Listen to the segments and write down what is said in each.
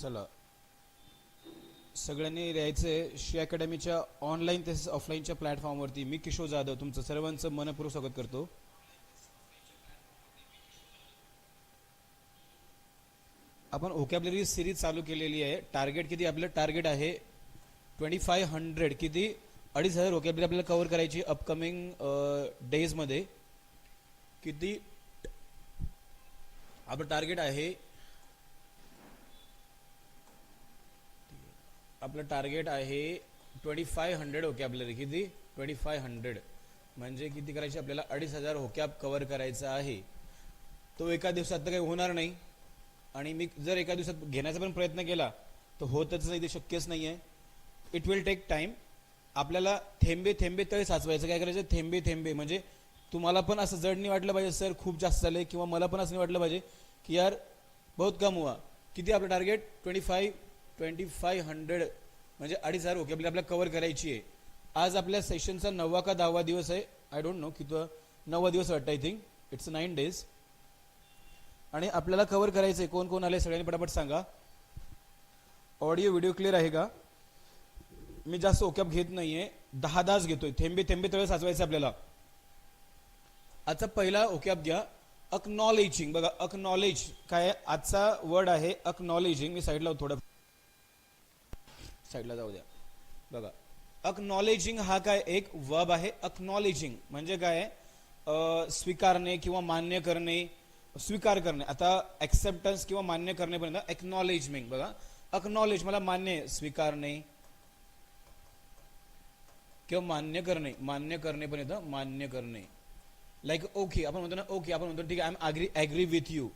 चला सगळ्यांनी लिहायचंय श्री अकॅडमीच्या ऑनलाईन तसेच ऑफलाईनच्या प्लॅटफॉर्मवरती. मी किशोर जाधव तुमचं सर्वांचं मनपूर्वक स्वागत करतो. आपण व्होकॅब्युलरी सिरीज चालू केलेली आहे. टार्गेट किती आपलं? टार्गेट आहे 2500. किती? 2500 व्होकॅब्युलरी आपल्याला कव्हर करायची अपकमिंग डेज मध्ये. किती आपलं टार्गेट आहे? आपलं टार्गेट आहे 2500 व्होकॅब्युलरी. किती? 2500 म्हणजे किती करायची आपल्याला? 2500 व्होकॅब कव्हर करायचा आहे. तो एका दिवसात तर काही होणार नाही, आणि मी जर एका दिवसात घेण्याचा पण प्रयत्न केला तर होतच नाही, ते शक्यच नाही आहे. It will take time. आपल्याला थेंबे थेंबे तळे साचवायचं. काय करायचं? थेंबे थेंबे. म्हणजे तुम्हाला पण असं जड नाही वाटलं पाहिजे सर खूप जास्त झाले, किंवा मला पण असं नाही वाटलं पाहिजे की यार बहुत कम हुआ. किती आपलं टार्गेट? 2500 म्हणजे 2500 व्होकॅब्युलरी आपल्याला कव्हर करायची आहे. आज आपल्या सेशनचा 9वा का 10वा दिवस आहे. आय डोंट नो किती 9वा दिवस वाटतं. I think it's 9 days. आणि आपल्याला कव्हर करायचंय. कोण कोण आले सगळ्यांनी पटापट सांगा. ऑडिओ व्हिडिओ क्लिअर आहे का? मी जास्त व्होकॅब घेत नाहीये, 10 घेतोय. थेंबे थेंबे तळे साचवायचं आपल्याला. आजचा पहिला व्होकॅब घ्या, अक्नॉलेजिंग. बघा अक्नॉलेज काय? आजचा वर्ड आहे अक्नॉलेजिंग. मी साईडला थोडं साईडला जाऊ द्या. बघा अक्नॉलेजिंग हा काय? एक वर्ब आहे. अक्नॉलेजिंग म्हणजे काय? स्वीकारणे किंवा मान्य करणे, स्वीकार करणे. आता ऍक्सेप्टन्स किंवा मान्य करण्यापर्यंत एक्नॉलेजमेंट. बघा अक्नॉलेज मला मान्य, स्वीकारणे किंवा मान्य करणे, मान्य करणेपर्यंत मान्य करणे. लाईक ओके आपण म्हणतो ना, ओके आपण म्हणतो ठीक आहे, I am agree with you.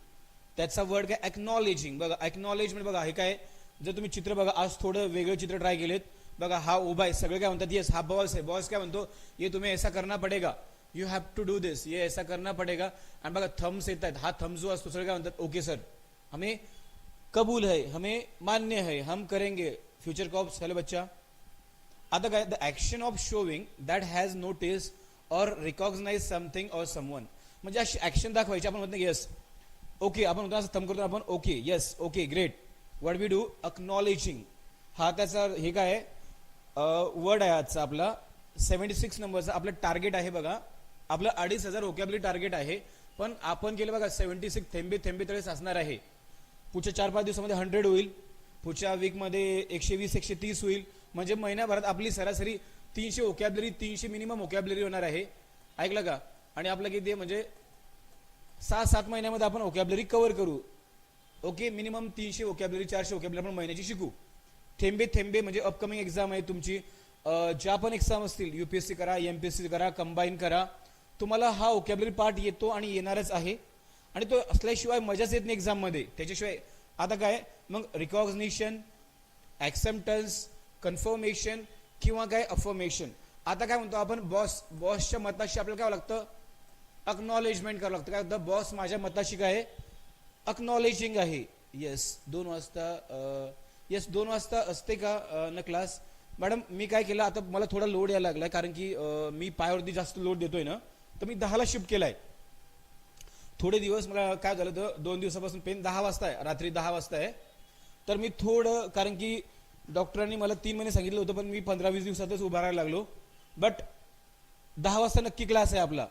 त्याचा वर्ड काय? एक्नॉलेजिंग. बघा एक्नॉलेजमेंट. बघा हे काय? जर तुम्ही चित्र बघा, आज थोडं वेगळं चित्र ट्राय केलेत. बघा हा उभा आहे, सगळे काय म्हणतात? येस हा बॉस आहे. बॉस काय म्हणतो? ये तुम्हें ऐसा करना पडेगा, यू हॅव टू डू दिस, ये ऐसा करना पडेगा. आणि बघा थम्स येत आहेत. हा थम्स जो असतो सगळे काय म्हणतात? ओके सर, हमें कबूल है, हमें मान्य है, हम करेंगे. Future cops. हेलो बच्चा. आता काय? The action of showing that has notice और रिकॉग्नाइज समथिंग और समवन. म्हणजे अशी ऍक्शन दाखवायची. आपण म्हणतो येस ओके, आपण म्हणतो असं थंब करतो आपण, okay yes okay great. What we do? Acknowledging. हा त्याचा हे काय वर्ड आहे आजचा आपला 76 नंबरचा. आपलं टार्गेट आहे बघा, आपलं 2500 व्होकॅब्युलरी टार्गेट आहे. पण आपण केलं बघा 76. थेंबे थेंबे तळे साचणार आहे. पुढच्या 4-5 दिवसामध्ये 100 होईल. पुढच्या वीकमध्ये 120-130 होईल. म्हणजे महिन्याभरात आपली सरासरी 300 व्होकॅब्युलरी, 300 मिनिमम व्होकॅब्युलरी होणार आहे. ऐकलं का? आणि आपलं किती आहे? म्हणजे 6-7 महिन्यामध्ये आपण व्होकॅब्युलरी कव्हर करू. ओके, मिनिमम 300 व्होकॅब्युलरी, 400 व्होकॅब्युलरी आपण महिन्याची शिकू. थेंबे थेंबे म्हणजे अपकमिंग एक्झाम आहे तुमची. ज्या पण एक्झाम असतील, युपीएससी करा, एमपीएससी करा, कंबाईन करा, तुम्हाला हा व्होकॅब्युलरी पार्ट येतो आणि येणारच आहे. आणि तो असल्याशिवाय मजाच येत नाही एक्झाम मध्ये. त्याच्याशिवाय आता काय मग? रिकॉग्निशन, ऍक्सेप्टन्स, कन्फर्मेशन किंवा काय अफर्मेशन. आता काय म्हणतो आपण? बॉसच्या मताशी आपल्याला काय लागतं? अक्नॉलेजमेंट करावं लागतं. काय होतं? बॉस माझ्या मताशी काय? अक्नॉलेजिंग आहे. येस 2 वाजता. येस 2 वाजता असते का न क्लास? मॅडम मी काय केलं, आता मला थोडा लोड यायला लागलाय, कारण की मी पायावरती जास्त लोड देतोय ना, तर मी 10ला शिफ्ट केलाय. थोडे दिवस मला काय झालं तर 2 दिवसापासून पेन 10 वाजता आहे, रात्री 10 वाजता आहे. तर मी थोडं, कारण की डॉक्टरांनी मला 3 महिने सांगितलं होतं, पण मी 15-20 दिवसातच उभा राहायला लागलो. बट 10 वाजता नक्की क्लास आहे आपला.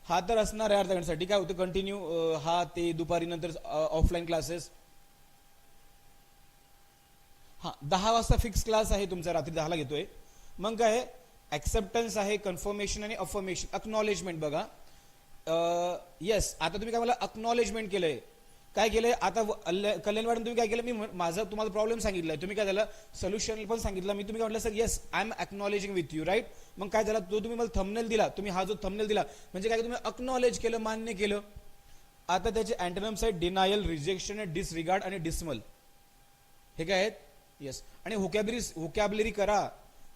हा तर असणार आहे अर्ध्या घंट्यासाठी. काय होतं कंटिन्यू हा ते दुपारी नंतर ऑफलाईन क्लासेस. हा 10 वाजता फिक्स क्लास आहे तुमचा, रात्री 10ला घेतोय. मग काय? ऍक्सेप्टन्स आहे, कन्फर्मेशन आणि अफर्मेशन. अक्नॉलेजमेंट. बघा येस आता तुम्ही काय मला अक्नॉलेजमेंट केलंय, काय केलंय? आता कल्याण मॅडम तुम्ही काय केलं? मी माझा तुम्हाला प्रॉब्लेम सांगितलाय, तुम्ही काय झालं? सोल्युशन पण सांगितलं मी. तुम्ही काय म्हटलं? Sir yes I am acknowledging with you, right. मग काय झालं? तो तुम्ही मला थंबनेल दिला. तुम्ही हा जो थंबनेल दिला म्हणजे काय? तुम्ही अक्नॉलेज केलं, मान्य केलं. आता त्याचे अँटोनिम्स आहेत डिनायल, रिजेक्शन, डिसरिगार्ड आणि डिसमल. हे काय आहेत? येस. आणि व्होकॅब्युलरी करा,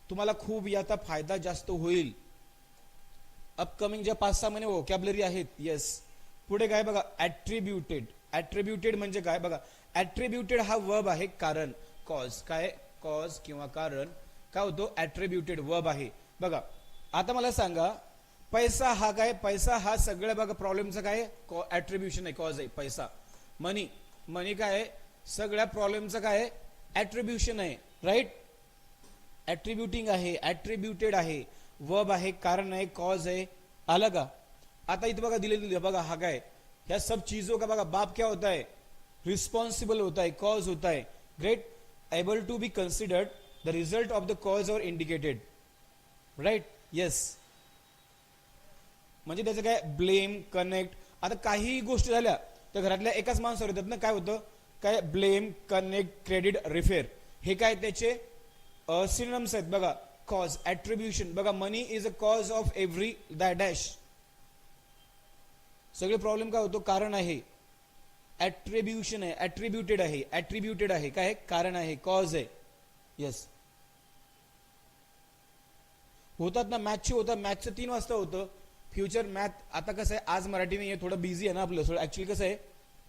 तुम्हाला खूप याचा फायदा जास्त होईल. अपकमिंग ज्या 5-6 महिने व्होकॅब्युलरी आहेत. येस. पुढे काय बघा? ऍट्रिब्युटेड. ऍट्रिब्युटेड म्हणजे काय? बघा ऍट्रिब्युटेड हा वर्ब आहे, कारण कॉज. काय? कॉज किंवा कारण. काय होतो? ऍट्रिब्युटेड वर्ब आहे. बघा आता मला सांगा, पैसा हा काय? पैसा हा सगळ्या बघा प्रॉब्लेमचा काय? ऍट्रिब्युशन आहे, कॉज आहे पैसा. मनी. मनी काय आहे? सगळ्या प्रॉब्लेमचं काय आहे, ऍट्रिब्युशन आहे, राईट. ऍट्रिब्युटिंग आहे, ऍट्रिब्युटेड आहे, वर्ब आहे, कारण आहे, कॉज आहे. आलं का. आता इथे बघा दिलेली बघा, हा काय, ह्या सब चीजों का बघा बाप क्या होता है, रिस्पॉन्सिबल होता है, कॉज होता है. Great. Able to be considered the result of the cause और इंडिकेटेड, राईट. येस. म्हणजे त्याचं काय, ब्लेम, कनेक्ट. आता काही गोष्टी झाल्या तर घरातल्या एकाच माणसावर येतात ना. काय होतं, काय, ब्लेम, कनेक्ट, क्रेडिट, रिफेअर, हे काय त्याचे सिनोनिम्स आहेत बघा. कॉज, ऍट्रिब्युशन बघा, money is a cause of every dash. सगळे प्रॉब्लेम काय होतो, कारण आहे, ऍट्रिब्युशन आहे, ऍट्रिब्युटेड आहे, ऍट्रिब्युटेड आहे, काय, कारण आहे, कॉज आहे. येस. होतात ना मॅथचे, होतात मॅथचं 3 वाजता होतं फ्युचर मॅथ. आता कसं आहे, आज मराठी नाही आहे, थोडं बिझी आहे ना आपलं. थोडं ऍक्च्युली कसं आहे,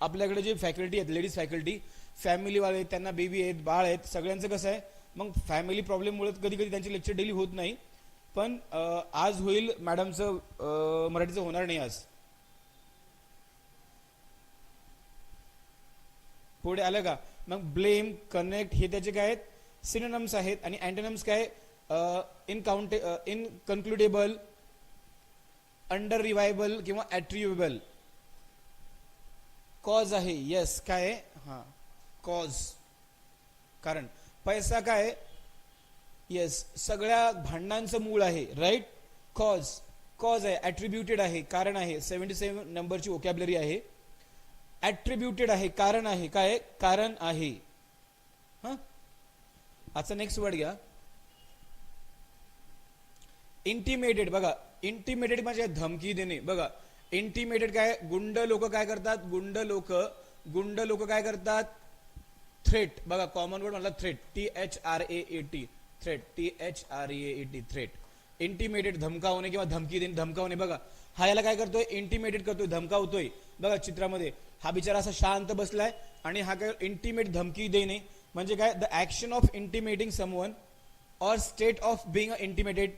आपल्याकडे जे फॅकल्टी आहेत, लेडीज फॅकल्टी, फॅमिलीवाले, त्यांना बेबी आहेत, बाळ आहेत, सगळ्यांचं कसं आहे, मग फॅमिली प्रॉब्लेममुळे कधी कधी त्यांचे लेक्चर डेली होत नाही. पण आज होईल मॅडमचं, मराठीचं होणार नाही आज. पुढे आलं का. मग ब्लेम, कनेक्ट हे त्याचे काय आहेत, सिनोनिम्स आहेत. आणि अँटोनिम्स काय, इनकन्क्लुडेबल, अंडर रिवायबल किंवा ऍट्रिब्युएबल. कॉज आहे, येस, काय आहे, हा, कॉज, कारण. पैसा काय, येस, सगळ्या भांडणांचं मूळ आहे, राईट. कॉज, कॉज आहे, ऍट्रिब्युटेड आहे, कारण आहे. 77 नंबरची वोकॅब्युलरी आहे. ऍट्रिब्युटेड आहे, कारण आहे, काय, कारण आहे. हा, आजचा नेक्स्ट वर्ड घ्या, इंटिमेटेड. बघा, इंटिमेटेड म्हणजे धमकी देणे. बघा, इंटिमेटेड काय, गुंड लोक काय करतात, गुंड लोक काय करतात, थ्रेट. बघा, कॉमन वर्ड म्हणला threat, THREAT, threat, THREAT, threat. Intimidated, धमकावणे किंवा धमकी देणे, धमकावणे. बघा, हा याला काय करतोय, इंटिमेटेड करतोय, धमकावतोय. बघा चित्रामध्ये हा बिचारा असा शांत बसलाय आणि हा काय, इंटिमेट, धमकी देणे. म्हणजे काय, the action of intimidating someone और स्टेट ऑफ बिंग इंटिमेटेड,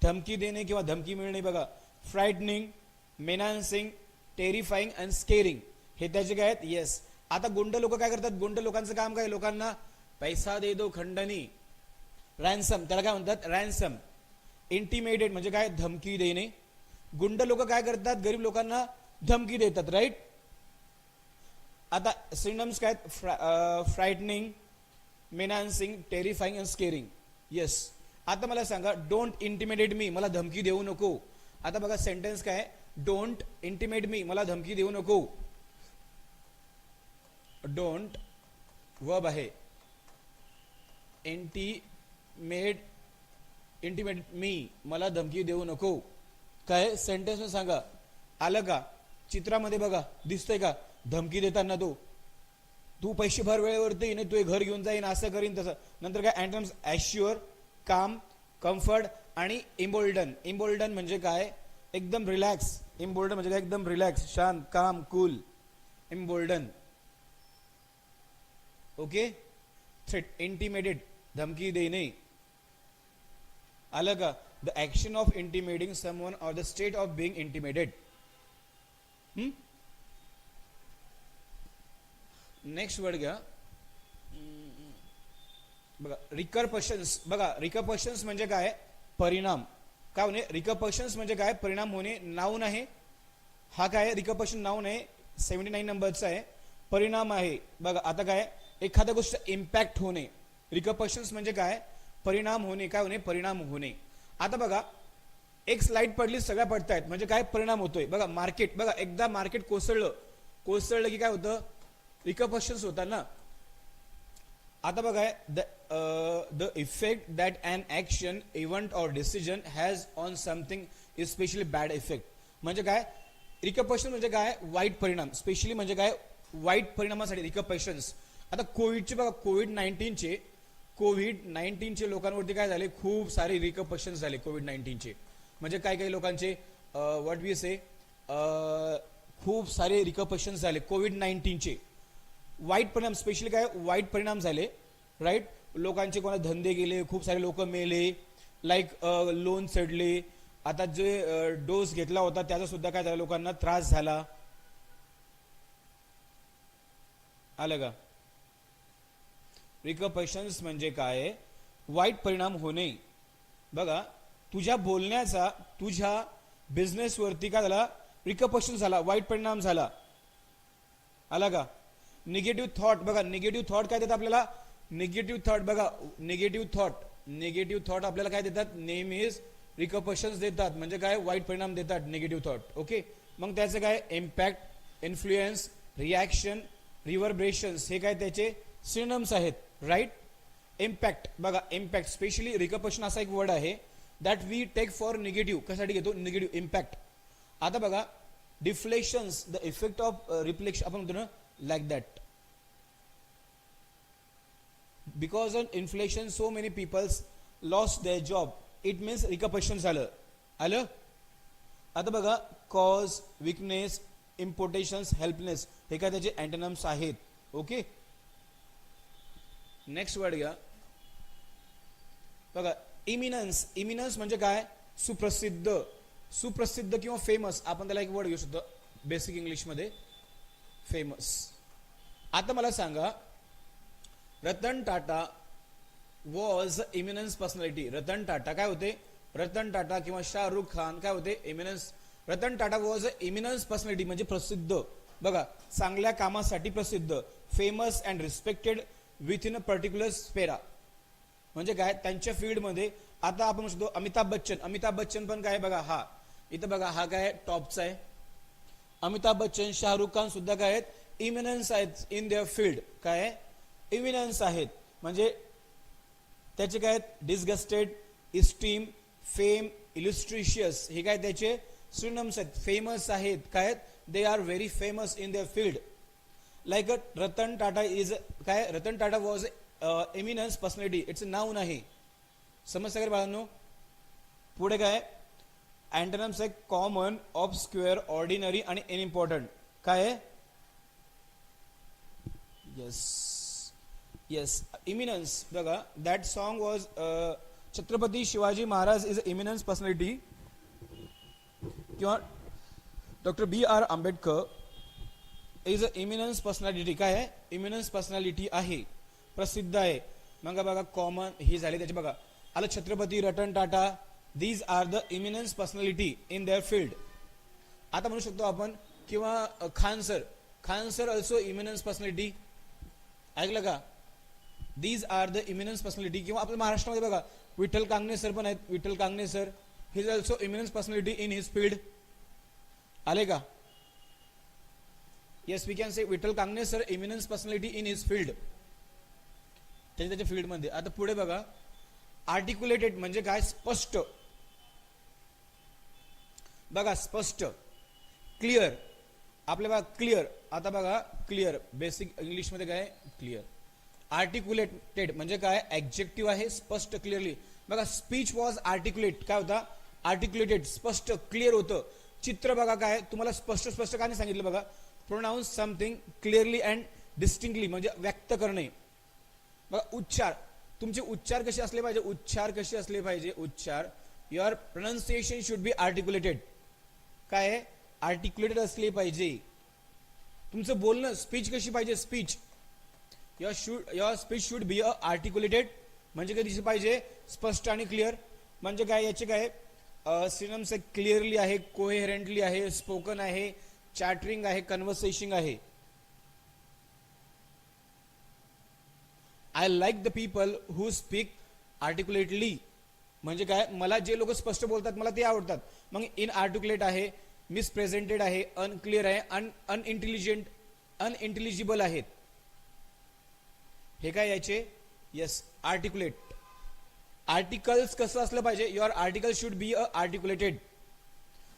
धमकी देणे किंवा धमकी मिळणे. बघा, फ्राइटनिंग, मेनान्सिंग, टेरिफाईंग अँड स्केरिंग, हे त्याचे काय आहेत. येस. आता गुंड लोक काय करतात, गुंड लोकांचं काम काय, लोकांना पैसा दे दो खंडनी, रॅन्सम, त्याला काय म्हणतात, रॅन्सम. इंटिमेटेड म्हणजे काय, धमकी देणे. गुंड लोक काय करतात, गरीब लोकांना धमकी देतात, राईट. आता सिनोनिम्स काय, फ्राइटनिंग, मेनान्सिंग, टेरिफाईंग अँड स्केरिंग. येस. आता मला सांगा, डोंट इंटिमेटेड मी, मला धमकी देऊ नको. आता बघा सेंटेन्स काय, डोंट इंटिमेट मी, मला धमकी देऊ नको. डोंट वर्ब आहे, इंटिमेट मी, मला धमकी देऊ नको. काय, सेंटेन्स मध्ये सांगा. आलं का. चित्रामध्ये बघा, दिसतंय का, धमकी देताना तू पैसे भर वेळेवरती, नाही तू घर घेऊन जाईन, असं करीन तसं. नंतर काय, अँटोनिम्स, ॲश्युअर, काम, कम्फर्ट आणि इम्बोल्डन. इम्बोल्डन म्हणजे काय, एकदम रिलॅक्स. इम्बोल्डन म्हणजे काय, एकदम रिलॅक्स, शांत, calm, cool. Embolden. Okay. Threat, intimidated, धमकी देणे. आलं का. The action of intimidating someone or the state of being intimidated. Next word घ्या. बघा, रिकरपशन्स. बघा, रिकरपशन्स म्हणजे काय, परिणाम. काय होणे, रिकरपशन्स म्हणजे काय, परिणाम होणे. नाऊन आहे हा, काय, रिकरपशन नाऊन आहे, 79 नंबरचा आहे. परिणाम आहे. बघा, आता काय, एखाद्या गोष्ट इम्पॅक्ट होणे. रिकरपशन्स म्हणजे काय, परिणाम होणे. काय होणे, परिणाम होणे. आता बघा, एक स्लाइड पडली, सगळ्या पडतायत, म्हणजे काय, परिणाम होतोय. बघा, मार्केट. बघा, एकदा मार्केट कोसळलं की काय होतं, रिकरपशन्स होतात ना. आता बघा, the effect that an action, event or decision has on something is specially bad effect. म्हणजे काय, रिकरपशन म्हणजे काय, वाईट परिणाम. स्पेशली म्हणजे काय, वाईट परिणामासाठी रिकरपशन्स. आता कोविडचे बघा, कोविड 19चे लोकांवरती काय झाले, खूप सारे रिकरपशन्स झाले कोविड 19चे. म्हणजे काही लोकांचे व्हॉट वी से, खूप सारे रिकरपशन्स झाले कोविड 19चे. वाईट परिणाम, स्पेशली काय, वाईट परिणाम झाले, राईट. लोकांचे कोणा धंदे गेले, खूप सारे लोक मेले, लाईक लोन चढले. आता जे डोस घेतला होता त्याचा सुद्धा काय झाला, लोकांना त्रास झाला. आलं का. रिकपशन्स म्हणजे काय, वाईट परिणाम होणे. बघा तुझ्या बोलण्याचा तुझ्या बिझनेसवरती काय झाला, रिकपशन झाला, वाईट परिणाम झाला. आला का. निगेटिव्ह थॉट, बघा निगेटिव्ह थॉट काय देतात आपल्याला, निगेटिव्ह थॉट बघा, निगेटिव्ह थॉट आपल्याला काय देतात, नेहमीच रिकपशन्स देतात. म्हणजे काय, वाईट परिणाम देतात निगेटिव्ह थॉट. ओके, मग त्याचं काय, इम्पॅक्ट, इन्फ्लुएन्स, रिॲक्शन, रिव्हर्बरेशन्स, हे काय त्याचे सिनोनिम्स आहेत. राईट. इम्पॅक्ट बघा, इम्पॅक्ट स्पेशली रिकपशन असा एक वर्ड आहे that we take for negative. कशासाठी घेतो, निगेटिव्ह इम्पॅक्ट. आता बघा deflections, the effect of reflection, आपण म्हणतो ना like that. Because of inflation so many peoples lost their job, it means repercussion झालं. आलं. आता बघा कॉज, विकनेस, इम्पोर्टेशन्स, हेल्पनेस, हे काय त्याचे अँटोनिम्स आहेत. ओके, नेक्स्ट वर्ड घ्या. बघा इमिनन्स. इमिनन्स म्हणजे काय, सुप्रसिद्ध, सुप्रसिद्ध किंवा फेमस. आपण त्याला एक वर्ड घेऊ शकतो बेसिक इंग्लिश मध्ये, फेमस. आता मला सांगा, Ratan Tata was eminence personality. Ratan Tata काय होते, रतन टाटा किंवा शाहरुख खान काय होते, eminence. Ratan Tata was a eminence personality म्हणजे प्रसिद्ध. बघा चांगल्या कामासाठी प्रसिद्ध, famous and respected within a particular sphere. म्हणजे काय, त्यांच्या फील्डमध्ये. आता आपण म्हणतो अमिताभ बच्चन. अमिताभ बच्चन पण काय, बघा हा इथं बघा, हा काय टॉपचा आहे. अमिताभ बच्चन, शाहरुख खान सुद्धा काय आहेत, इमिनन्स आहेत इन देअर फील्ड. काय, इमिनन्स आहेत. म्हणजे त्याचे काय आहेत, डिस्गस्टेड, इस्टीम, फेम, इलुस्ट्रिशियस, हे काय त्याचे सिनोनिम्स आहेत. फेमस आहेत, काय आहेत, they are very famous in their field. Like Ratan Tata is काय, Ratan Tata was eminence personality, it's a noun आहे. समजतं का बाळांनो. पुढे काय, अँटोनिम्स आहे कॉमन, ऑब्स्क्युअर, ऑर्डिनरी आणि इनइम्पॉर्टंट. काय आहे, येस येस, इमिनन्स. बघा that song was Chhatrapati Shivaji Maharaj is a eminence personality, किंवा doctor B.R. Ambedkar is a eminence personality. काय आहे, इमिनन्स पर्सनॅलिटी आहे, प्रसिद्ध आहे. मग बघा कॉमन ही झाली त्याची. बघा आलं Chhatrapati, Ratan Tata, these are the eminence personality in their field. आता म्हणू शकतो आपण, किंवा Khan sir, Khan sir also eminence personality. ऐकलं का, these are the eminence personality. किंवा आपल्या महाराष्ट्रामध्ये बघा विठ्ठल कांगणे सर पण आहेत. Vitthal Kangane sir, he is also eminence personality in his field. आले का, yes we can say Vitthal Kangane sir eminence personality in his field, त्याच्या फील्डमध्ये. आता पुढे बघा आर्टिक्युलेटेड म्हणजे काय, स्पष्ट. बघा स्पष्ट, क्लिअर. आपल्या बघा क्लिअर. आता बघा क्लिअर बेसिक इंग्लिश मध्ये काय, क्लिअर. आर्टिक्युलेटेड म्हणजे काय, ऍडजेक्टिव्ह आहे, स्पष्ट, क्लिअरली. बघा स्पीच वॉज आर्टिक्युलेट, काय होता, आर्टिक्युलेटेड, स्पष्ट, क्लिअर होतं. चित्र बघा काय, तुम्हाला स्पष्ट स्पष्ट काय नाही सांगितलं. बघा pronouns something clearly and distinctly म्हणजे व्यक्त करणे. बघा उच्चार, तुमचे उच्चार कसे असले पाहिजे, उच्चार कसे असले पाहिजे, उच्चार, युअर प्रोनाउन्सिएशन शुड बी आर्टिक्युलेटेड. काय आहे, आर्टिक्युलेटेड असले पाहिजे. तुमचं बोलणं, स्पीच कशी पाहिजे, speech, your speech should be a articulated म्हणजे काय दिसलं पाहिजे, स्पष्ट आणि क्लिअर. म्हणजे काय, याचे काय सिनोनिम्स क्लिअरली आहे, कोहेरेंटली आहे, स्पोकन आहे, चॅटरिंग आहे, कन्व्हर्सेशन आहे. I like the people who speak articulately म्हणजे काय, मला जे लोक स्पष्ट बोलतात मला ते आवडतात. मग इनआर्टिक्युलेट आहे, मिसप्रेझेंटेड आहे, अनक्लिअर आहे, अनइंटेलिजंट, अनइंटेलिजिबल आहेत. हे काय याचे, येस आर्टिक्युलेट. आर्टिकल्स कसं असलं पाहिजे, your article should be a articulated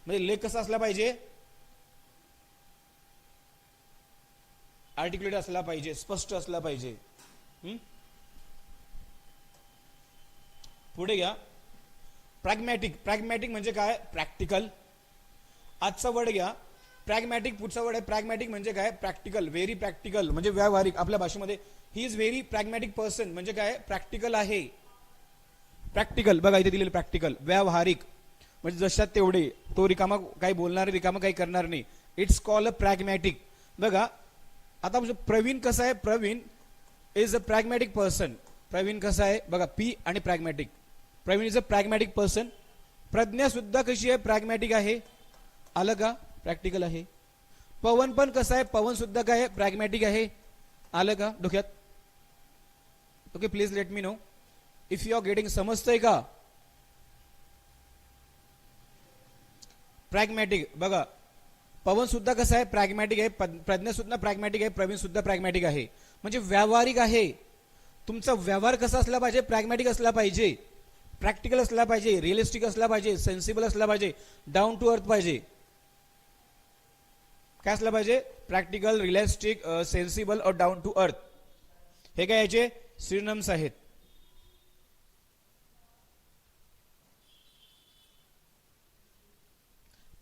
म्हणजे लेख कसा असला पाहिजे, आर्टिक्युलेट असला पाहिजे, स्पष्ट असला पाहिजे. पुढे घ्या प्रॅग्मॅटिक. प्रॅग्मॅटिक म्हणजे काय, प्रॅक्टिकल. आजचा वर्ड घ्या प्रॅग्मॅटिक. पुढचा वर्ड आहे प्रॅग्मॅटिक म्हणजे काय, प्रॅक्टिकल, व्हेरी प्रॅक्टिकल म्हणजे व्यावहारिक. आपल्या भाषेमध्ये ही इज व्हेरी प्रॅग्मॅटिक पर्सन म्हणजे काय, प्रॅक्टिकल आहे. प्रॅक्टिकल बघा इथे दिलेलं प्रॅक्टिकल, व्यावहारिक म्हणजे जशात तेवढे, तो रिकामा काही बोलणार, रिकामा काही करणार नाही. It's call a pragmatic. बघा आता म्हणजे प्रवीण कसं आहे, Praveen is a pragmatic person. Praveen कसा आहे बघा, पी आणि pragmatic. Praveen is a pragmatic person. Pragya सुद्धा कशी आहे, प्रॅग्मॅटिक आहे. आलं का, प्रॅक्टिकल आहे. पवन पण कसा आहे, पवन सुद्धा काय आहे, प्रॅग्मॅटिक आहे. आलं का डोक्यात. Okay, please let me know if you are getting. समजतंय का. प्रॅग्मॅटिक बघा, पवन सुद्धा कसं आहे, प्रॅग्मॅटिक आहे. प्रज्ञा सुद्धा प्रॅग्मॅटिक आहे. प्रवीण सुद्धा प्रॅग्मॅटिक आहे. म्हणजे व्यावहारिक आहे. तुमचा व्यवहार कसा असला पाहिजे, प्रॅग्मॅटिक असला पाहिजे, प्रॅक्टिकल असला पाहिजे, रिअलिस्टिक असला पाहिजे, सेन्सिबल असला पाहिजे, डाऊन टू अर्थ पाहिजे. काय असलं पाहिजे, प्रॅक्टिकल, रिअलिस्टिक, सेन्सिबल और डाऊन टू अर्थ. हे काय याचे सिनोनिम्स आहेत.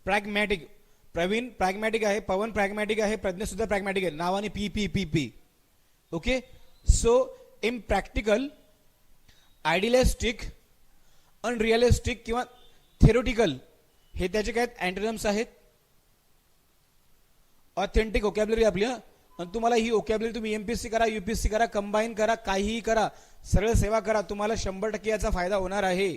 प्रॅग्मॅटिक, प्रवीण प्रॅग्मॅटिक आहे, पवन प्रॅग्मॅटिक आहे, प्रज्ञा सुद्धा प्रॅग्मॅटिक आहे. नावाने P P P P. Okay, so impractical, idealistic, unrealistic किंवा थेरोटिकल हे त्याचे काय अँटोनिम्स आहेत. ऑथेंटिक ओकॅब्युलरी आपली. आणि तुम्हाला ही ओकॅब्युलरी तुम्ही एमपीएससी करा, यूपीएससी करा, कंबाईन करा, काहीही करा, सरळ सेवा करा, तुम्हाला 100% याचा फायदा होणार आहे.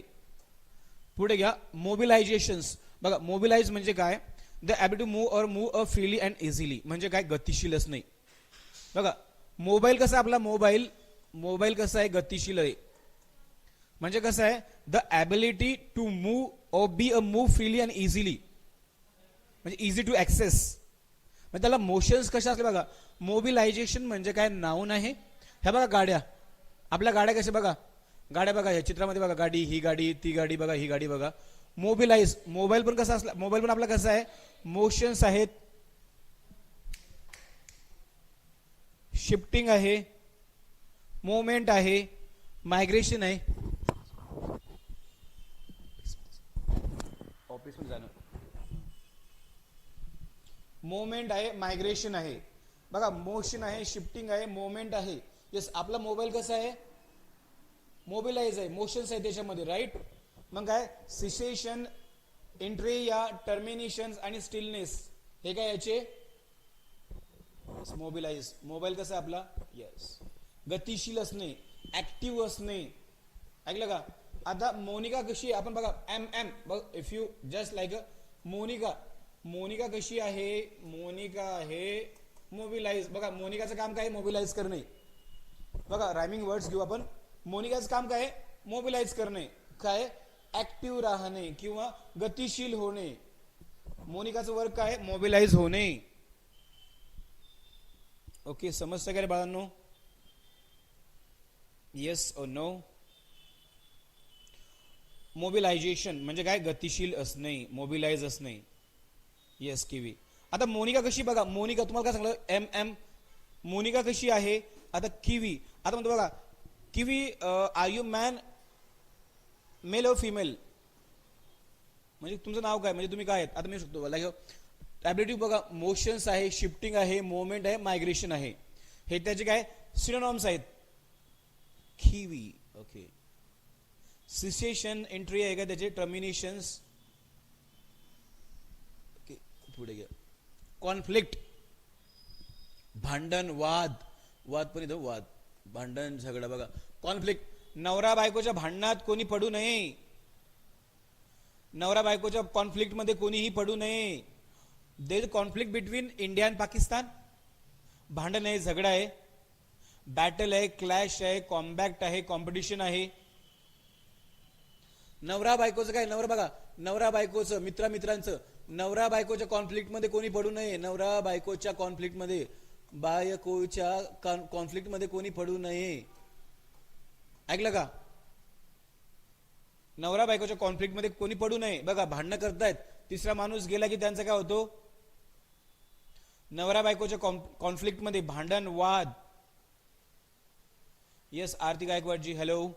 पुढे घ्या, मोबिलायझेशन्स. बघा, मोबिलाइज म्हणजे काय, द ॲबिलिटी टू मूव्ह और मूव्ह फ्रीली अँड इझिली. म्हणजे काय, गतिशीलच नाही. बघा, मोबाईल कसा आपला, मोबाईल कसा आहे, गतिशील आहे. म्हणजे कसं आहे, द ॲबिलिटी टू मूव्ह और be a move freely and easily. म्हणजे इझी टू ऍक्सेस. म्हणजे त्याला मोशन्स कशा असले बघा. मोबिलायझेशन म्हणजे काय, नाऊन आहे. ह्या बघा गाड्या, आपल्या गाड्या कशा बघा, गाड्या बघा या चित्रामध्ये बघा, गाडी, ही गाडी, ती गाडी बघा, ही गाडी बघा. मोबिलाइज, मोबाईल पण कसा असला, मोबाईल पण आपला कसा आहे, मोशन्स आहेत, शिफ्टिंग आहे, मोमेंट आहे, मायग्रेशन आहे. ऑफिस मध्ये जाणं, मोमेंट आहे, मायग्रेशन आहे. बघा, मोशन आहे, शिफ्टिंग आहे, मोमेंट आहे. येस, आपला मोबाईल कसा आहे, मोबिलाइज आहे, मोशन्स आहे त्याच्यामध्ये, राईट. मग काय, सिसेशन, एंट्री या टर्मिनेशन्स आणि स्टिलनेस हे काय याचे मोबिलाइज. मोबाईल कसा आपला, येस, गतिशील असणे, ऍक्टिव्ह असणे. ऐकलं का. आता मोनिका कशी आहे, आपण बघा एम एम बघ, if you just like Monica, Monica कशी आहे, मोनिका आहे मोबिलाइज. बघा, मोनिकाचं काम काय, मोबिलाइज करणे. बघा, रायमिंग वर्ड्स घेऊ आपण. मोनिकाचं काम काय, मोबिलाइज करणे. काय, ऍक्टिव्ह राहणे किंवा गतिशील होणे. मोनिकाचं वर्क काय, मोबिलाइज होणे. ओके, समजतं का रे बाळांनो, येस और नो. मोबिलायझेशन म्हणजे काय, गतिशील असणे, मोबिलाइज असणे. Yes, kiwi. आता मोनिका कशी बघा, मोनिका तुम्हाला काय सांगलं, एम एम. मोनिका कशी आहे, आता किवी. आता म्हणतो बघा, kiwi are you man, male और फिमेल. म्हणजे तुमचं नाव काय, म्हणजे तुम्ही काय आहेत. आता मी शकतो लाईक ॲबिलिटी बघा, मोशन्स आहे, शिफ्टिंग आहे, मोमेंट आहे, मायग्रेशन आहे. हे त्याचे काय सिनोनिम्स आहेत. किवी. ओके, सिसेशन, एंट्री आहे का त्याचे, टर्मिनेशन्स. ओके, पुढे घ्या. कॉन्फ्लिक्ट, भांडण, वाद. वाद पण इथं, वाद, भांडण, झगडा. बघा, कॉन्फ्लिक्ट, नवरा बायकोच्या भांडणात कोणी पडू नये. नवरा बायकोच्या कॉन्फ्लिक्ट मध्ये कोणीही पडू नये. There is conflict between India and Pakistan. भांडण आहे, झगडा आहे, बॅटल आहे, क्लॅश आहे, कॉम्बॅक्ट आहे, कॉम्पिटिशन आहे. नवरा बायकोचं काय, नवरा बघा, नवरा बायकोचं, मित्रांचं, नवरा बायकोच्या कॉन्फ्लिक्ट मध्ये कोणी पडू नये. नवरा बायकोच्या कॉन्फ्लिक्ट मध्ये, बायकोच्या कॉन्फ्लिक्ट मध्ये कोणी पडू नये. ऐकलं का. नवरा बायकोच्या कॉन्फ्लिक्ट मध्ये कोणी पडू नये. बघा, भांडणं करतायत, तिसरा माणूस गेला की त्यांचं काय होतो, नवरा बायकोच्या कॉन्फ्लिक्ट मध्ये भांडण, वाद. येस, आरती गायकवाडजी, हॅलो,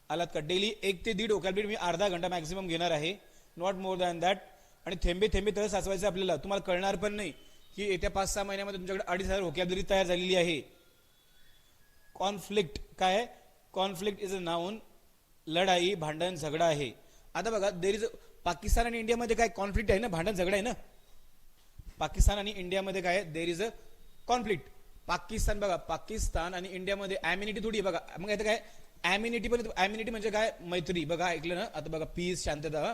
आलात का. डेली 1 ते 1.5 ओकॅब्युलरी मी अर्धा घंटा मॅक्झिमम घेणार आहे, नॉट मोर दॅन दॅट. आणि थेंबे थेंबे तळ साचवायचं आपल्याला. तुम्हाला कळणार पण नाही की येत्या 5-6 महिन्यामध्ये तुमच्याकडे 2,500 ओकॅब्युलरी तयार झालेली आहे. कॉन्फ्लिक्ट काय आहे, कॉन्फ्लिक्ट इज अ नाउन, लढाई, भांडण, झगडा आहे. आता बघा, देर इज पाकिस्तान आणि इंडियामध्ये काय कॉन्फ्लिक्ट आहे ना, भांडण झगडा आहे ना. पाकिस्तान आणि इंडियामध्ये काय आहे, there is a conflict. Pakistan बघा, पाकिस्तान आणि इंडियामध्ये ॲम्युनिटी थोडी आहे बघा. मग आता काय ॲम्युनिटी, पण ॲम्युनिटी म्हणजे काय, मैत्री. बघा ऐकलं ना आता, बघा पीस, शांतता,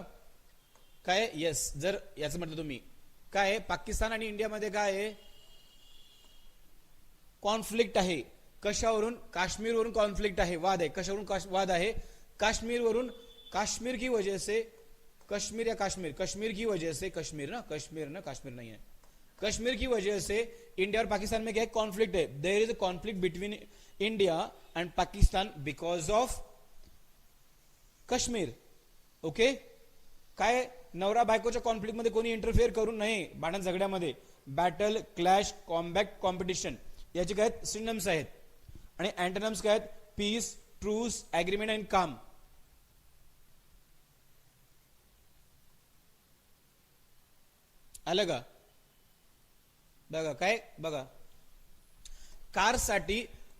काय येस. जर याचं म्हटलं तुम्ही काय आहे, पाकिस्तान आणि इंडियामध्ये काय आहे, कॉन्फ्लिक्ट आहे. कशावरून, काश्मीरवरून कॉन्फ्लिक्ट आहे, वाद आहे. कशावरून वाद आहे, काश्मीरवरून. काश्मीर की वजह से, कश्मीर या काश्मीर, कश्मीर की वजह से, कश्मीर ना, काश्मीर नहीं है, कश्मीर की वजह से इंडिया और पाकिस्तान में क्या है, कॉन्फ्लिक्ट है. There is a conflict between India and Pakistan because of Kashmir. Okay. काय, नवरा बायकोच्या कॉन्फ्लिक्ट मध्ये कोणी इंटरफेअर करू नये, भांडण झगड्यामध्ये. बॅटल, क्लॅश, कॉम्बॅक्ट, कॉम्पिटिशन, याचे काय सिनोनिम्स आहेत. आणि अँटोनिम्स काय आहेत, पीस, ट्रूस, ऍग्रीमेंट अँड काम. आलं का. बघा काय, बघा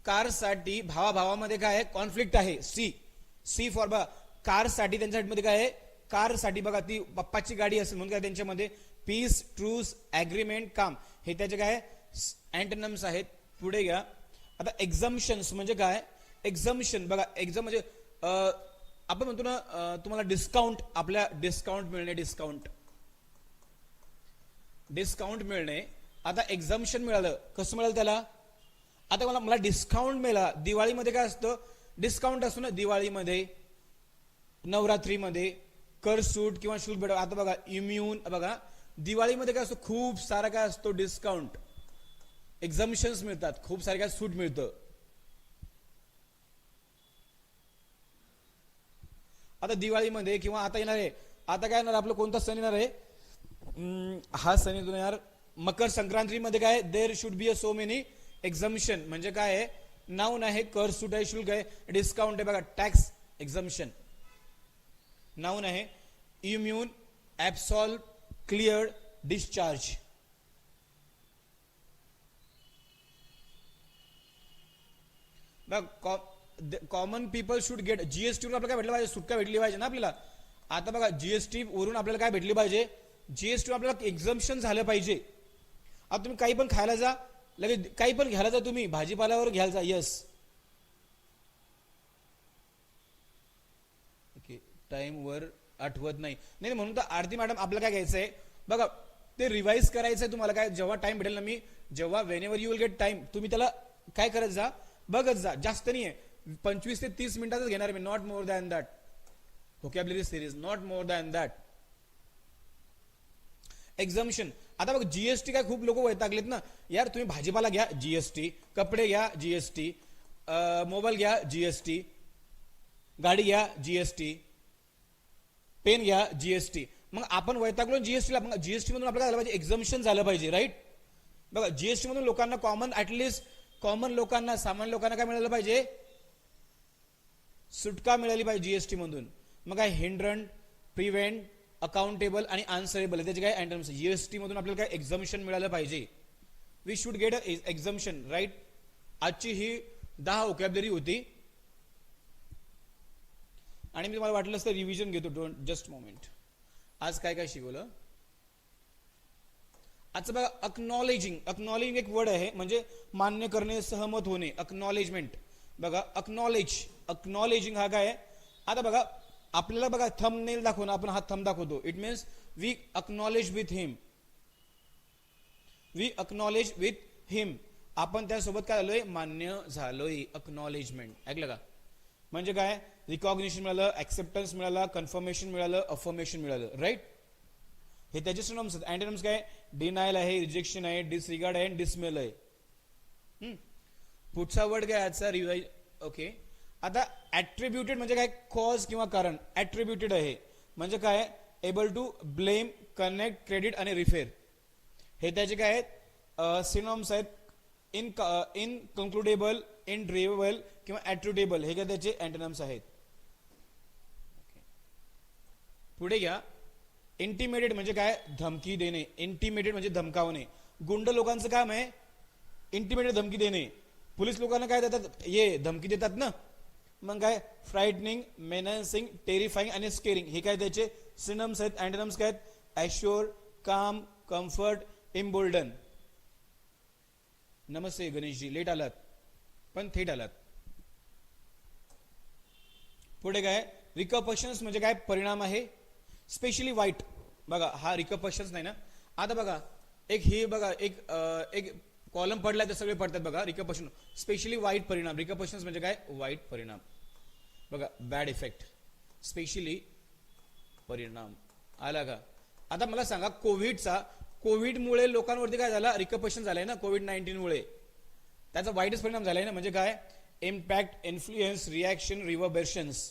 कारसाठी भावाभावामध्ये काय आहे, कॉन्फ्लिक्ट आहे. सी फॉर बघा, कारसाठी त्यांच्यामध्ये काय आहे, कारसाठी बघा ती पप्पाची गाडी असेल म्हणून काय त्यांच्यामध्ये पीस, ट्रूस, ऍग्रीमेंट, काम, हे त्याचे काय अँटोनिम्स आहेत. पुढे घ्या. आता एक्झम्पशन्स म्हणजे काय, एक्झम्पशन बघा, एक्झम म्हणजे आपण म्हणतो ना तुम्हाला डिस्काउंट, आपल्या डिस्काउंट मिळणे, डिस्काउंट मिळणे. आता एक्झम्पशन मिळालं, कसं मिळालं त्याला, आता मला डिस्काउंट मिळाला. दिवाळीमध्ये काय असतं, डिस्काउंट असतो ना दिवाळीमध्ये, नवरात्रीमध्ये कर सूट किंवा शुल्क भेट. आता बघा इम्युन, बघा दिवाळीमध्ये काय असतो, खूप सारा काय असतो डिस्काउंट, एक्झम्पशन्स मिळतात, खूप सारे काय सूट मिळतं. आता दिवाळीमध्ये किंवा आता येणार आहे, आता काय येणार आपलं, कोणता सण येणार आहे, हा सण येतो यार मकर संक्रांतीमध्ये काय, there should be a so many exemption. म्हणजे काय आहे, नाऊन आहे, कर सूट आहे, शुल्क आहे, डिस्काउंट आहे. बघा टॅक्स, एक्झम्पशन. नाऊन आहे, इम्युन, ऍब्सॉल्व, क्लिअर्ड, डिस्चार्ज. बघा common people should get, GST वरून आपल्याला काय भेटलं पाहिजे, सुटका भेटली पाहिजे ना आपल्याला. आता बघा जीएसटी वरून आपल्याला काय भेटली पाहिजे, जीएसटी आपल्याला एक्झम्पशन झालं पाहिजे. आता तुम्ही काही पण खायला जा, लगेच काही पण घ्यायला जा, तुम्ही भाजीपाल्यावर घ्यायला जा, यस. ओके, टाइम वर आठवत नाही, नाही म्हणून तर आरती मॅडम आपल्याला काय घ्यायचंय बघा, ते रिवाइज करायचंय तुम्हाला. काय जेव्हा टाइम भेटेल ना, मी जेव्हा Wien ever you will get time, तुम्ही त्याला काय करत जा, बघत जा. जास्त नाहीये, 25 ते 30 मिनिटातच घेणार मी, not more than that. Vocabulary series, not more than that. Exemption. आता बघ जीएसटी काय खूप लोक वैतागलेत ना यार, तुम्ही भाजीपाला घ्या जीएसटी, कपडे घ्या जीएसटी, मोबाईल घ्या जीएसटी, गाडी घ्या जीएसटी, पेन घ्या जीएसटी. मग आपण वैतागलो जीएसटीला. मग जीएसटी मधून आपल्याला झालं पाहिजे, एक्झम्पशन झालं पाहिजे, राईट. बघा जीएसटी मधून लोकांना कॉमन, ऍटलिस्ट कॉमन लोकांना, सामान्य लोकांना काय मिळालं पाहिजे, सुटका मिळाली पाहिजे जीएसटी मधून. मग काय हिंड्रंट, प्रिव्हेंट, अकाउंटेबल आणि आन्सरेबल, त्याचे काय अँटोनिम्स. जीएसटी मधून आपल्याला काय एक्झम्पशन मिळालं पाहिजे, we should get a exemption, right. आजची ही 10 व्होकॅब्युलरी होती आणि मी तुम्हाला वाटलं तर रिव्हिजन घेतो. Don't just moment. आज काय काय शिकवलं आजचं बघा, अक्नॉलेजिंग एक वर्ड आहे, म्हणजे मान्य करणे, सहमत होणे, अक्नॉलेजमेंट. बघा अक्नॉलेजिंग हा काय आहे. आता बघा आपल्याला बघा थंबनेल दाखवणं, आपण हा थंब दाखवतो, it means we acknowledge with him, आपण त्यासोबत काय झालोय, मान्य झालोय, अक्नॉलेजमेंट. ऐकलं का. म्हणजे काय, रिकॉग्निशन मिळालं, ऍक्सेप्टन्स मिळाला, कन्फर्मेशन मिळालं, अफर्मेशन मिळालं, राईट. हे त्याचे सिनोनिम्स आहेत. अँटोनिम्स काय, डिनायल आहे, रिजेक्शन आहे, डिसरिगार्ड आहे, डिसमेल आहे. पुढचा वर्ड काय आजचा रिवाइज. ओके. आता ऍट्रिब्युटेड म्हणजे काय, कॉज किंवा कारण. ऍट्रिब्युटेड आहे म्हणजे काय, able to blame, connect, credit आणि रिफेर. हे त्याचे काय आहेत, सिनोनिम्स आहेत. इनकन्क्लुडेबल, इनड्रिवेबल किंवा ऍट्रिब्युटेबल, हे काय त्याचे अँटोनिम्स आहेत. पुढे घ्या. इंटिमेटेड म्हणजे काय, धमकी देणे. इंटिमेटेड म्हणजे धमकावणे. गुंड लोकांचं काम आहे इंटिमेटेड, धमकी देणे. पोलीस लोकांना काय देतात, ये धमकी देतात ना. मग काय, फ्राइटनिंग, मेनसिंग, टेरिफाइंग आणि स्केरिंग, हे काय त्याचे सिनोनिम्स आहेत. अँटोनिम्स काय आहेत, ॲश्युअर, काम, कम्फर्ट, इम्बोल्डन. नमस्ते गणेशजी, लेट आलात पण थेट आलात. पुढे काय रिकर्पशन्स म्हणजे काय परिणाम आहे, स्पेशली वाईट. बघा हा रिकर्पशन्स नाही ना. आता बघा एक हे बघा एक कॉलम पडलाय तर सगळे पडतात बघा. रिकर्पशन स्पेशली वाईट परिणाम. रिकर्पशन्स म्हणजे काय वाईट परिणाम. बघा बॅड इफेक्ट, स्पेशली परिणाम. आला का. आता मला सांगा कोविडमुळे लोकांवरती काय झाला, रिकर्पशन झालंय ना. कोविड-19 मुळे त्याचा वाईटच परिणाम झालाय ना. म्हणजे काय इम्पॅक्ट, इन्फ्लुएन्स, रिॲक्शन, रिव्हर्बरेशन्स.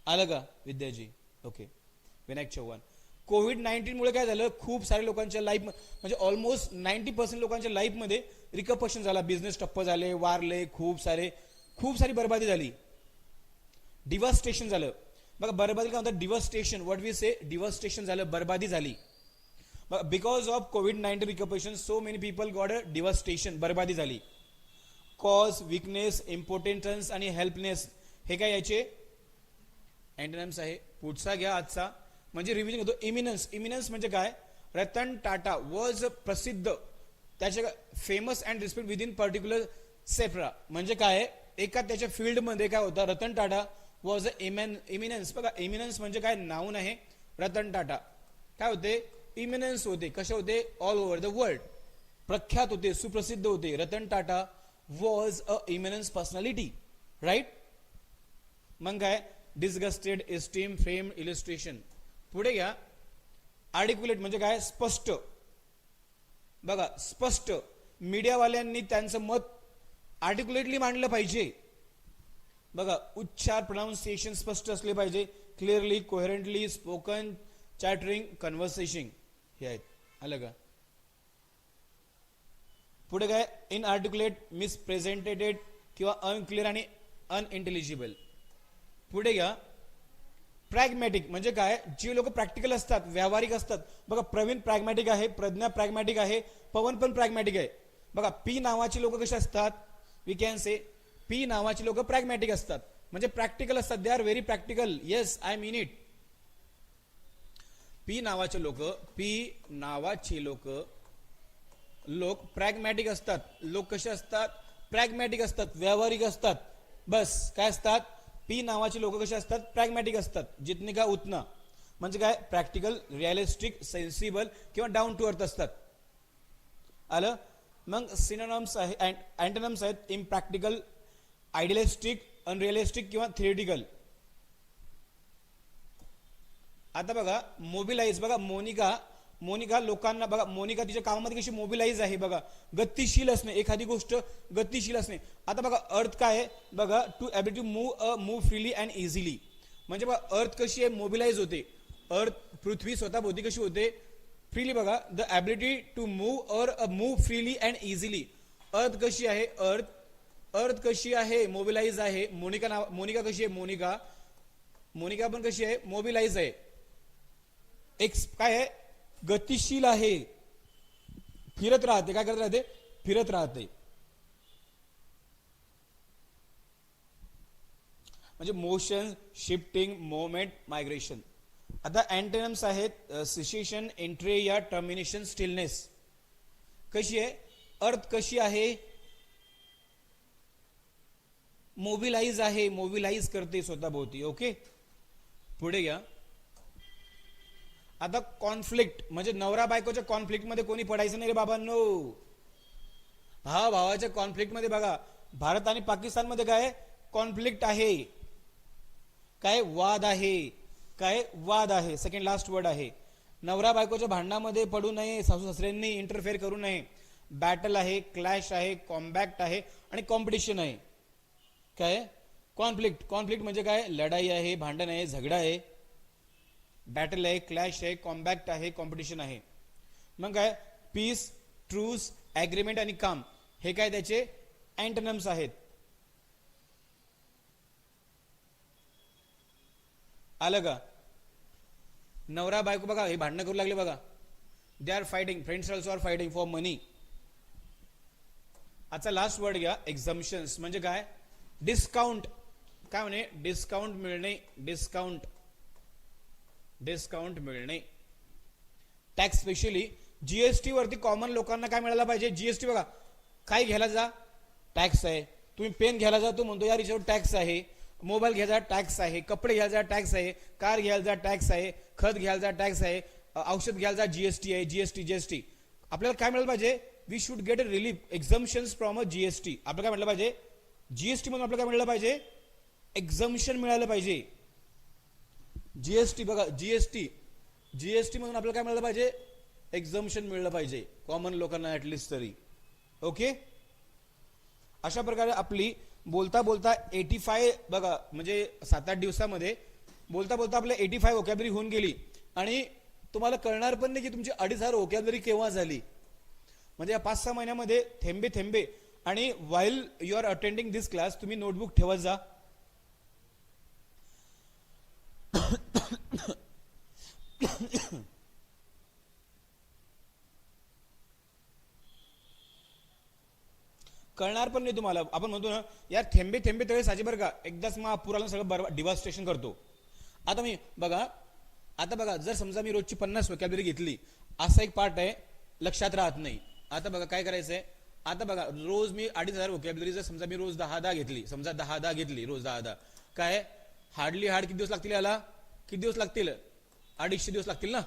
आलं का विद्याजी. ओके. विनायक चव्हाण. कोविड-19 मुळे काय झालं, खूप सारे लोकांच्या लाईफ म्हणजे ऑलमोस्ट 90% लोकांच्या लाईफमध्ये रिकर्पशन झाला. बिझनेस ठप्प झाले, वारले, खूप सारी बर्बादी झाली, डिव्हास्टेशन झालं. बघा बर्बादी काय म्हणतात, डिव्हास्टेशन. व्हॉट वी से, डिव्हास्टेशन झालं, बर्बादी झाली. बिकॉज ऑफ कोविड-19 repercussion so many people got a devastation, बर्बादी झाली. कॉज, विकनेस, इम्पोर्टन्स आणि हेल्पनेस हे काय याचे अँटोनिम्स आहे. पुढचा घ्या आजचा म्हणजे रिव्हिजन होतो. इमिनन्स म्हणजे काय, रतन टाटा वॉज प्रसिद्ध, त्याचे famous and respect within particular sphere. म्हणजे काय एका त्याच्या फील्डमध्ये काय होता, Ratan Tata was a eminence. बघा इमिनन्स म्हणजे काय नाऊन आहे. रतन टाटा काय होते, इमिनन्स होते. कसे होते, ऑल ओव्हर द वर्ल्ड प्रख्यात होते, सुप्रसिद्ध होते. Ratan Tata was a eminence personality, right. मग काय डिस्गस्टेड, एस्टीम, फेम, इलिस्ट्रेशन. पुढे घ्या आर्टिक्युलेट म्हणजे काय स्पष्ट. बघा स्पष्ट, मीडियावाल्यांनी त्यांचं मत आर्टिक्युलेटली मांडलं पाहिजे. बघा उच्चार, प्रोनाउन्सिएशन स्पष्ट असले पाहिजे. क्लिअरली, कोहेरंटली स्पोकन, चॅटरिंग, कन्व्हर्सेशन हे आहेत. आलं का. पुढे काय इनआर्टिक्युलेट, मिसप्रेझेंटेटेड किंवा अनक्लिअर आणि अनइंटेलिजिबल. पुढे घ्या प्रॅग्मॅटिक म्हणजे काय, जे लोक प्रॅक्टिकल असतात, व्यावहारिक असतात. बघा प्रवीण प्रॅग्मॅटिक आहे, प्रज्ञा प्रॅग्मॅटिक आहे, पवन पण प्रॅग्मॅटिक आहे. बघा पी नावाची लोक कशी असतात, वी कॅन से पी नावाची लोक प्रॅग्मॅटिक असतात, म्हणजे प्रॅक्टिकल असतात. दे are very practical. Yes I mean it. P नावाचे लोक प्रॅग्मॅटिक असतात. लोक कसे असतात, प्रॅग्मॅटिक असतात, व्यावहारिक असतात. बस काय असतात, पी नावाचे लोक कसे असतात, प्रॅग्मॅटिक असतात. जितने का उतना म्हणजे काय प्रॅक्टिकल, रिअलिस्टिक, सेन्सिबल किंवा डाऊन टू अर्थ असतात. आलं. मग सिनोनिम्स आहे, अँटोनिम्स आहेत. इम्प्रॅक्टिकल, आयडियलिस्टिक, अनरिअलिस्टिक किंवा थिअरिटिकल. आता बघा मोबिलाइज. बघा मोनिका लोकांना, बघा मोनिका तिच्या कामामध्ये कशी मोबिलाइज आहे. बघा गतिशील असणे, एखादी गोष्ट गतिशील असणे. आता बघा अर्थ काय आहे, बघा to ability to move freely and easily. म्हणजे बघा अर्थ कशी आहे, मोबिलाइज होते. अर्थ पृथ्वी स्वतःभोवती कशी होते, फ्रीली. बघा the ability to move freely and easily. अर्थ कशी आहे, अर्थ कशी आहे, मोबिलाइज आहे. मोनिका कशी आहे, मोनिका पण कशी आहे, मोबिलाइज आहे. एक काय आहे, गतिशील आहे, फिरत राहते. काय करत राहते, फिरत राहते. म्हणजे मोशन, शिफ्टिंग, मोमेंट, मायग्रेशन. आता अँटोनिम्स आहेत सिसेशन, एंट्री या टर्मिनेशन, स्टिलनेस. कशी आहे, अर्थ कशी आहे, मोबिलाइज आहे, मोबिलाइज करते स्वतःभोवती. ओके. पुढे घ्या. आता कॉन्फ्लिक्ट म्हणजे नवरा बायकोच्या कॉन्फ्लिक्ट मध्ये कोणी पडायचं नाही रे बाबांनो. भावा भावाच्या कॉन्फ्लिक्ट मध्ये बघा भारत आणि पाकिस्तान मध्ये काय कॉन्फ्लिक्ट आहे, काय वाद आहे. सेकंड लास्ट वर्ड आहे. नवरा बायकोच्या भांडणामध्ये पडू नये, सासू सासऱ्यांनी इंटरफेअर करू नये. बॅटल आहे, क्लॅश आहे, कॉम्बॅक्ट आहे आणि कॉम्पिटिशन आहे. काय कॉन्फ्लिक्ट म्हणजे काय, लढाई आहे, भांडण आहे, झगडा आहे. बॅटल आहे, क्लॅश आहे, कॉम्बॅक्ट आहे, कॉम्पिटिशन आहे. मग काय पीस, ट्रूस, ऍग्रीमेंट आणि काम हे काय त्याचे अँटोनिम्स आहेत. आलं का. नवरा बायको बघा हे भांडणं करू लागले बघा. They are fighting, friends also are fighting for money. आता लास्ट वर्ड घ्या एक्झम्पशन्स म्हणजे काय, डिस्काउंट. काय म्हणे, डिस्काउंट मिळणे, डिस्काउंट मिळणे. टॅक्स स्पेशली जीएसटी वरती कॉमन लोकांना काय मिळायला पाहिजे? जीएसटी बघा, काय घ्यायला जा टॅक्स आहे, तुम्ही पेन घ्यायला जा तो म्हणतो यार याच्यावर टॅक्स आहे, मोबाईल घ्यायचा टॅक्स आहे, कपडे घ्यायचा टॅक्स आहे, कार घ्यायला जा टॅक्स आहे, खत घ्यायला टॅक्स आहे, औषध घ्यायला जा जीएसटी आहे, जीएसटी. आपल्याला काय मिळालं पाहिजे? We should get a relief exemptions from a GST. आपल्याला काय मिळालं पाहिजे? जीएसटी म्हणून आपल्याला काय मिळालं पाहिजे? एक्झम्पशन मिळालं पाहिजे. जीएसटी बघा, जीएसटी म्हणून आपल्याला काय मिळालं पाहिजे? एक्झम्पशन मिळलं पाहिजे कॉमन लोकांना ऍटलिस्ट तरी. ओके, अशा प्रकारे आपली बोलता बोलता 85 बघा, म्हणजे 7-8 दिवसामध्ये बोलता बोलता आपल्या 85 वोकॅबलरी होऊन गेली आणि तुम्हाला कळणार पण नाही की तुमची 2,500 वोकॅबलरी केव्हा झाली. म्हणजे या 5-6 महिन्यामध्ये थेंबे थेंबे. आणि while you are attending this class तुम्ही नोटबुक ठेवत जा. कळणार पण नाही तुम्हाला. आपण म्हणतो ना यार थेंबे थेंबे तळे साचे बरं का, एकदाच मग पुराला सगळं डिवास्टेशन करतो. आता मी बघा, आता बघा, जर समजा मी रोजची 50 वोकॅबलरी घेतली, असा एक पार्ट आहे लक्षात राहत नाही. आता बघा काय करायचंय, आता बघा रोज मी 2,500 वोकॅबलरी जर समजा मी रोज 10 घेतली, समजा 10 घेतली रोज 10, काय हार्डली किती दिवस लागतील याला? किती दिवस लागतील? 250 दिवस लागतील ना.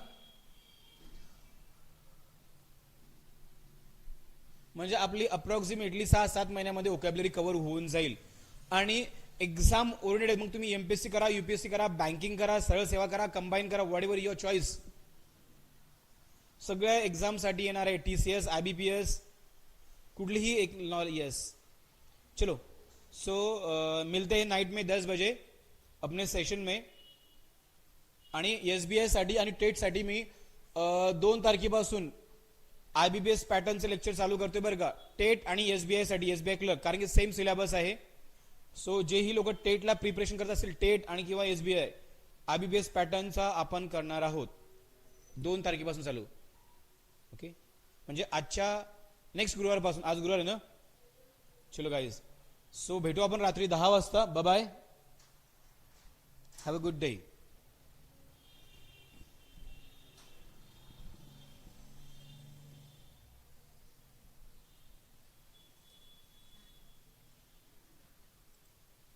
म्हणजे आपली अप्रॉक्सिमेटली 6-7 महिन्यामध्ये वोकॅबलरी कव्हर होऊन जाईल. आणि एक्झाम ओरिएंटेड, मग तुम्ही एमपीएससी करा, यूपीएससी करा, बँकिंग करा, सरळ सेवा करा, कंबाईन करा, व्हॉट एव्हर युअर चॉईस. सगळ्या एक्झाम साठी येणार आहे. टीसीएस, आयबीपीएस, कुठलीही एक यस. चलो, सो मिलते हैं नाइट में 10 बजे अपने सेशन में. आणि एसबीआय साठी आणि टेट साठी मी 2 तारखेपासून आयबीपीएस पॅटर्नचे लेक्चर चालू करतोय बरं का. टेट आणि एसबीआय साठी, एसबीआय क्लर्क, कारण की सेम सिलेबस आहे. सो जेही लोक टेटला प्रिपरेशन करत असतील, टेट आणि किंवा एसबीआय, आयबीपीएस पॅटर्नचा आपण करणार आहोत 2 तारखेपासून चालू. ओके, म्हणजे आजच्या नेक्स्ट गुरुवारपासून. आज गुरुवार आहे ना. चलो गाईज, सो भेटू आपण रात्री 10 वाजता. Bye bye, have a good day.